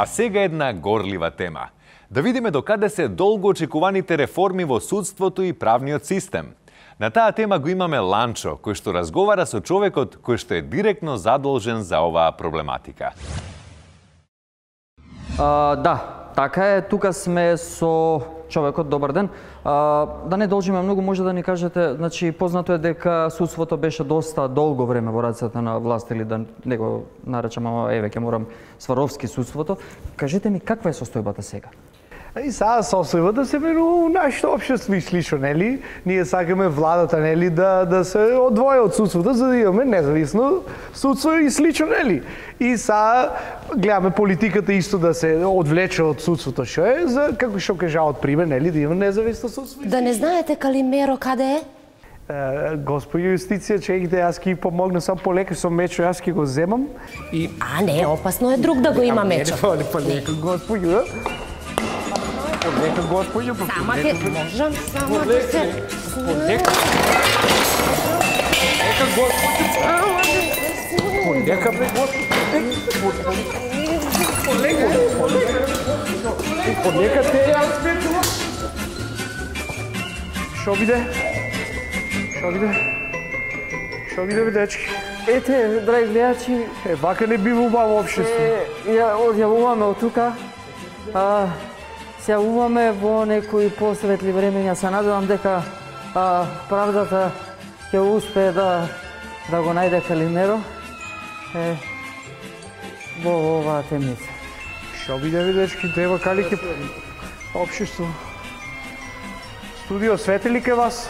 А сега една горлива тема. Да видиме докаде се долго очекуваните реформи во судството и правниот систем. На таа тема го имаме Ланчо, кој што разговара со човекот кој што е директно задолжен за оваа проблематика. Да, така е. Тука сме со човекот. Добар ден. Да не должиме многу, може да ни кажете, значи познато е дека судството беше доста долго време во рацете на власт, или да не го наречам, еве ќе морам Сваровски судството. Кажете ми каква е состојбата сега? И сега состојбата се веру нашето општество и слично, нели? Ние сакаме владата, нели, да се одвои од судството за да имаме независно судство и слично, нели? И сега гледаме политиката исто да се одвлече од судството, што е за како што кажа од пример, нели, да има независно судство. Да не знаете Калимеро каде е? Господи юстиција, чекайте, јас ќе помогна само полека со мечо, јас ќе го земам и не, опасно е друг да го има мечо. Полека, господи. Полека, господи, Сама ќе можам, сама ќе се... Полека, господи. Полека, бе, господи. Полека, те јас мечува. Шо биде? Шо биде, бе, дечки? Ете, драги гледачи, Вака не бива убаво општество. ја одјавуваме од тука. Се јавуваме во некои посветли времења. Се надевам дека правдата ќе успее да го најде Калимеро во оваа темница. Шо биде, бе, дечки, треба кали ќе општество. Студио свети ли ке вас?